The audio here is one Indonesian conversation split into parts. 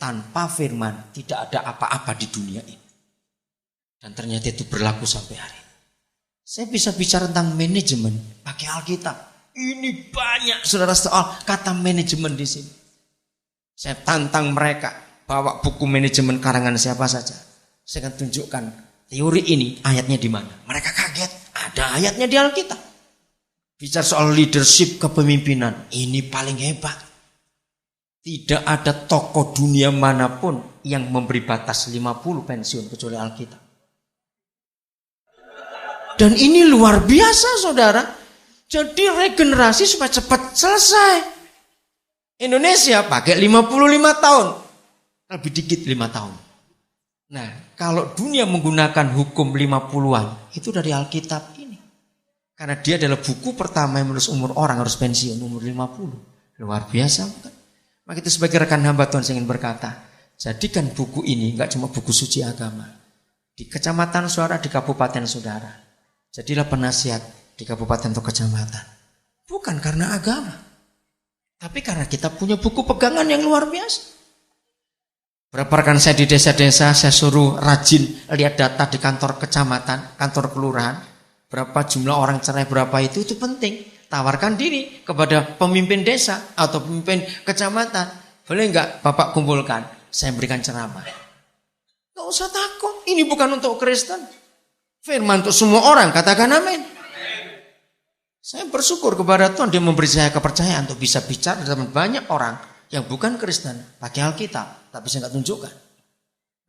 tanpa firman tidak ada apa-apa di dunia ini. Dan ternyata itu berlaku sampai hari ini. Saya bisa bicara tentang manajemen pakai Alkitab. Ini banyak saudara soal kata manajemen di sini. Saya tantang mereka bawa buku manajemen karangan siapa saja. Saya akan tunjukkan teori ini ayatnya di mana. Mereka kaget, ada ayatnya di Alkitab. Bicara soal leadership kepemimpinan, ini paling hebat. Tidak ada tokoh dunia manapun yang memberi batas 50 pensiun kecuali Alkitab. Dan ini luar biasa saudara. Jadi regenerasi supaya cepat selesai. Indonesia pakai 55 tahun. Lebih dikit 5 tahun. Nah, kalau dunia menggunakan hukum 50-an, itu dari Alkitab ini. Karena dia adalah buku pertama yang menulis umur orang harus pensiun, umur 50. Luar biasa bukan? Maka itu sebagai rekan hamba Tuhan saya ingin berkata, jadikan buku ini enggak cuma buku suci agama. Di kecamatan saudara, di kabupaten saudara. Jadilah penasihat di kabupaten atau kecamatan. Bukan karena agama. Tapi karena kita punya buku pegangan yang luar biasa. Berapa rekan saya di desa-desa, saya suruh rajin lihat data di kantor kecamatan, kantor kelurahan. Berapa jumlah orang cerai, berapa itu penting. Tawarkan diri kepada pemimpin desa atau pemimpin kecamatan. Boleh enggak Bapak kumpulkan? Saya berikan ceramah. Enggak usah takut, ini bukan untuk Kristen. Firman untuk semua orang, katakan amin. Saya bersyukur kepada Tuhan, dia memberi saya kepercayaan untuk bisa bicara dengan banyak orang yang bukan Kristen, pakai Alkitab, tapi saya enggak tunjukkan.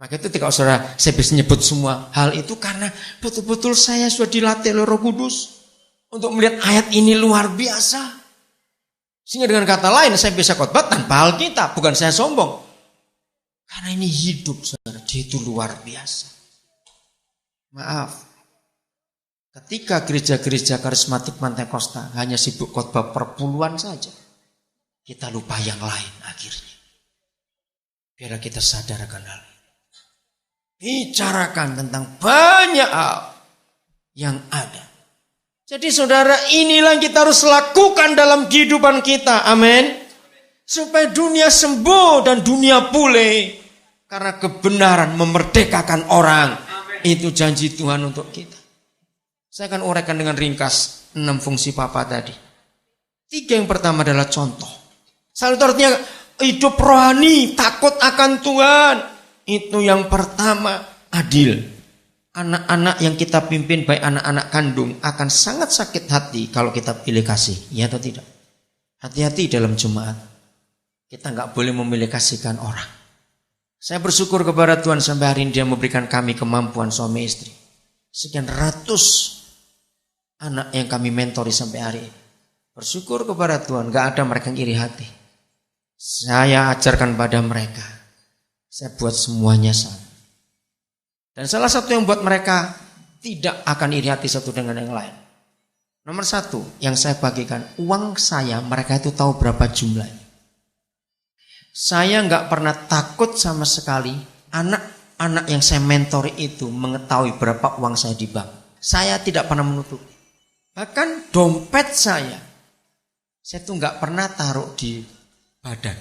Maka itu ketika saudara, saya bisa nyebut semua hal itu karena betul-betul saya sudah dilatih oleh Roh Kudus untuk melihat ayat ini luar biasa. Sehingga dengan kata lain saya bisa khotbah tanpa Alkitab, bukan saya sombong. Karena ini hidup saudara, dia itu luar biasa. Maaf, ketika gereja-gereja karismatik Pantekosta hanya sibuk khotbah perpuluhan saja, kita lupa yang lain akhirnya. Biarlah kita sadar akan hal ini. Bicarakan tentang banyak hal yang ada. Jadi saudara, inilah yang kita harus lakukan dalam kehidupan kita. Amin. Supaya dunia sembuh dan dunia pulih. Karena kebenaran memerdekakan orang. Amen. Itu janji Tuhan untuk kita. Saya akan uraikan dengan ringkas 6 fungsi Papa tadi. 3 yang pertama adalah contoh. Salah satu artinya hidup rohani, takut akan Tuhan. Itu yang pertama, adil. Anak-anak yang kita pimpin, baik anak-anak kandung, akan sangat sakit hati kalau kita pilih kasih. Ya atau tidak? Hati-hati dalam jemaat. Kita nggak boleh memilih kasihkan orang. Saya bersyukur kepada Tuhan sampai hari ini dia memberikan kami kemampuan suami istri. Sekian ratus anak yang kami mentori sampai hari ini. Bersyukur kepada Tuhan, nggak ada mereka yang iri hati. Saya ajarkan pada mereka. Saya buat semuanya sama. Dan salah satu yang buat mereka tidak akan iri hati satu dengan yang lain. Nomor 1 yang saya bagikan, uang saya mereka itu tahu berapa jumlahnya. Saya nggak pernah takut sama sekali anak-anak yang saya mentori itu mengetahui berapa uang saya di bank. Saya tidak pernah menutupi. Bahkan dompet saya tuh nggak pernah taruh di badan.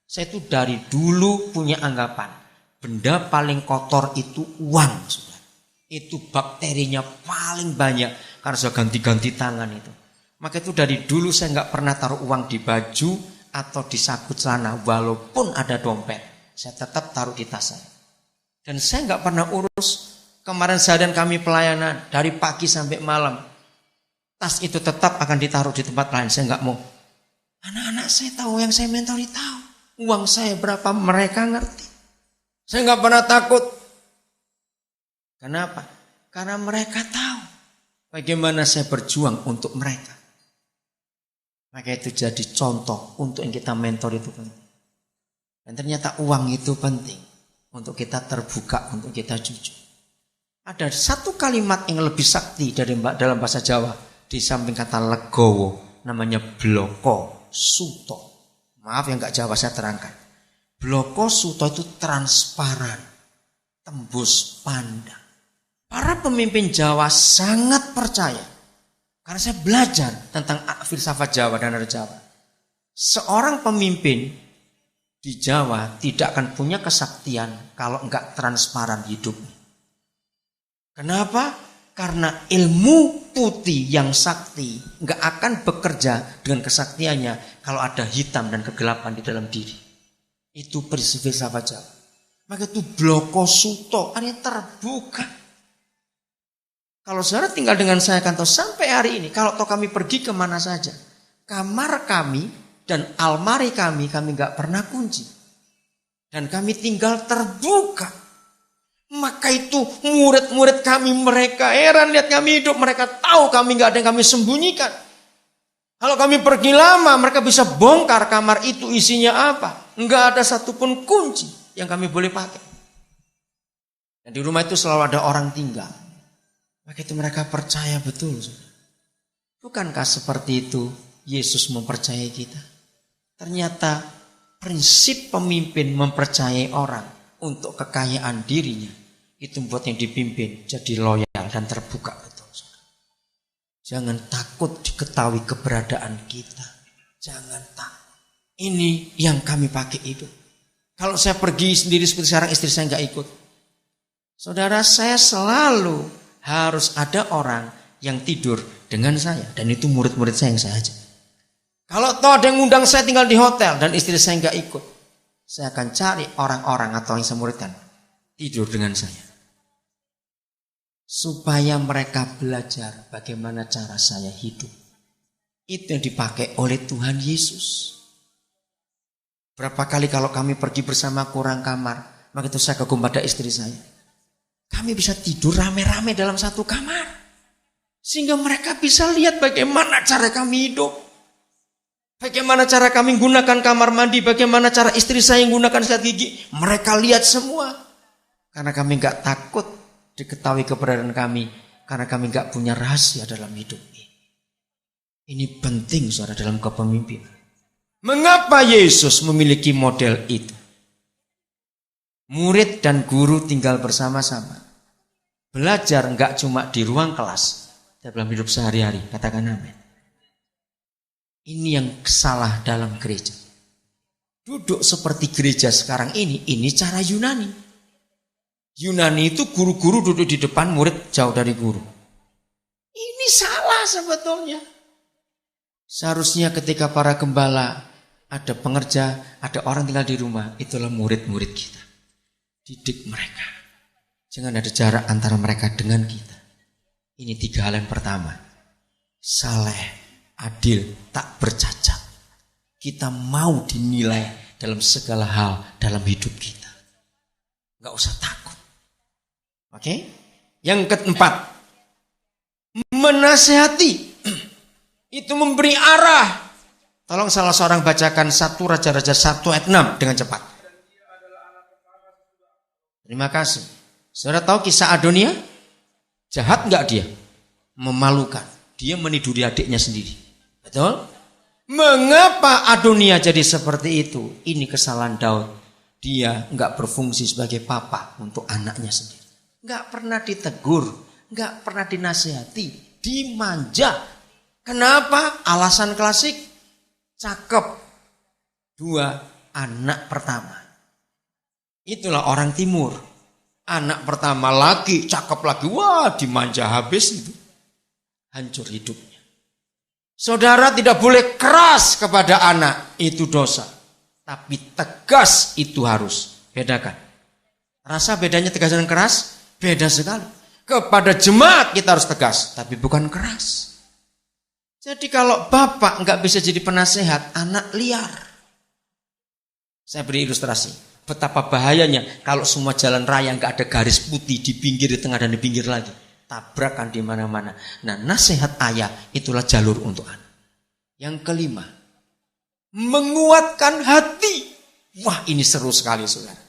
Saya itu dari dulu punya anggapan, benda paling kotor itu uang. Sudah. Itu bakterinya paling banyak karena sudah ganti-ganti tangan itu. Maka itu dari dulu saya nggak pernah taruh uang di baju atau di saku celana. Walaupun ada dompet, saya tetap taruh di tas saya. Dan saya nggak pernah urus. Kemarin saya dan kami pelayanan dari pagi sampai malam. Tas itu tetap akan ditaruh di tempat lain. Saya nggak mau. Anak-anak saya tahu, yang saya mentori tahu. Uang saya berapa mereka ngerti. Saya nggak pernah takut. Kenapa? Karena mereka tahu bagaimana saya berjuang untuk mereka. Maka itu jadi contoh untuk yang kita mentor itu penting. Dan ternyata uang itu penting untuk kita terbuka, untuk kita jujur. Ada satu kalimat yang lebih sakti dari dalam bahasa Jawa di samping kata legowo, namanya bloko suto. Maaf yang gak Jawa saya terangkan. Bloko suto itu transparan, tembus pandang. Para pemimpin Jawa sangat percaya. Karena saya belajar tentang filsafat Jawa dan nada Jawa. Seorang pemimpin di Jawa tidak akan punya kesaktian kalau enggak transparan hidupnya. Kenapa? Karena ilmu putih yang sakti enggak akan bekerja dengan kesaktiannya kalau ada hitam dan kegelapan di dalam diri. Itu prinsip filsafat Jawa. Maka itu bloko suto, artinya terbuka. Kalau saudara tinggal dengan saya kantor sampai hari ini, kalau toh kami pergi kemana saja, kamar kami dan almari kami nggak pernah kunci. Dan kami tinggal terbuka. Maka itu murid-murid kami, mereka heran lihat kami hidup. Mereka tahu kami nggak ada yang kami sembunyikan. Kalau kami pergi lama, mereka bisa bongkar kamar itu isinya apa. Nggak ada satupun kunci yang kami boleh pakai. Dan di rumah itu selalu ada orang tinggal. Maka itu mereka percaya betul. Bukankah seperti itu Yesus mempercayai kita? Ternyata prinsip pemimpin mempercayai orang untuk kekayaan dirinya. Itu membuat yang dipimpin jadi loyal dan terbuka betul. Jangan takut diketahui keberadaan kita. Jangan takut. Ini yang kami pakai itu. Kalau saya pergi sendiri seperti sekarang istri saya nggak ikut. Saudara, saya selalu harus ada orang yang tidur dengan saya. Dan itu murid-murid saya yang saya ajak. Kalau toh ada yang ngundang saya tinggal di hotel dan istri saya nggak ikut, saya akan cari orang-orang atau yang saya muridkan tidur dengan saya. Supaya mereka belajar bagaimana cara saya hidup. Itu yang dipakai oleh Tuhan Yesus. Berapa kali kalau kami pergi bersama kurang kamar, maka itu saya kagum pada istri saya. Kami bisa tidur rame-rame dalam satu kamar. Sehingga mereka bisa lihat bagaimana cara kami hidup. Bagaimana cara kami gunakan kamar mandi, bagaimana cara istri saya yang gunakan sikat gigi. Mereka lihat semua. Karena kami gak takut diketahui keberadaan kami. Karena kami gak punya rahasia dalam hidup ini. Ini penting saudara dalam kepemimpinan. Mengapa Yesus memiliki model itu? Murid dan guru tinggal bersama-sama. Belajar gak cuma di ruang kelas. Dalam hidup sehari-hari. Katakan amin. Ini yang salah dalam gereja. Duduk seperti gereja sekarang ini cara Yunani. Yunani itu guru-guru duduk di depan, murid jauh dari guru. Ini salah sebetulnya. Seharusnya ketika para gembala, ada pengerja, ada orang tinggal di rumah, itulah murid-murid kita. Didik mereka. Jangan ada jarak antara mereka dengan kita. Ini 3 hal yang pertama. Saleh. Adil, tak bercacat. Kita mau dinilai dalam segala hal dalam hidup kita. Gak usah takut. Oke? Yang keempat, menasehati. Itu memberi arah. Tolong salah seorang bacakan 1 Raja-Raja 1 ayat 6 dengan cepat. Terima kasih. Saudara tahu kisah Adonia? Jahat gak dia? Memalukan. Dia meniduri adiknya sendiri. Betul? Mengapa Adonia jadi seperti itu? Ini kesalahan Daud. Dia enggak berfungsi sebagai papa untuk anaknya sendiri. Enggak pernah ditegur, enggak pernah dinasihati, dimanja. Kenapa? Alasan klasik, cakep. 2, anak pertama. Itulah orang timur. Anak pertama lagi, cakep lagi. Wah, dimanja habis itu. Hancur hidupnya. Saudara tidak boleh keras kepada anak, itu dosa. Tapi tegas itu harus. Bedakan. Rasa bedanya tegas dan keras? Beda sekali. Kepada jemaat kita harus tegas, tapi bukan keras. Jadi kalau bapak nggak bisa jadi penasehat, anak liar. Saya beri ilustrasi. Betapa bahayanya kalau semua jalan raya nggak ada garis putih di pinggir, di tengah, dan di pinggir lagi. Tabrakan di mana-mana. Nah, nasihat ayah itulah jalur untuk anak. Yang kelima, menguatkan hati. Wah, ini seru sekali, saudara.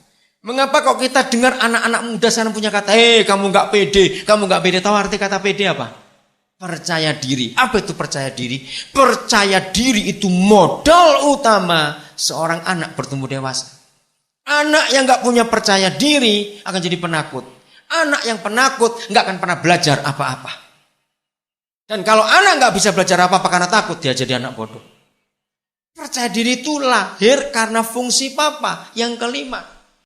Mengapa kok kita dengar anak-anak muda sekarang punya kata, kamu nggak pede, kamu nggak pede. Tahu arti kata pede apa? Percaya diri. Apa itu percaya diri? Percaya diri itu modal utama seorang anak bertumbuh dewasa. Anak yang nggak punya percaya diri akan jadi penakut. Anak yang penakut nggak akan pernah belajar apa-apa. Dan kalau anak nggak bisa belajar apa-apa karena takut, dia jadi anak bodoh. Percaya diri itu lahir karena fungsi papa. Yang kelima,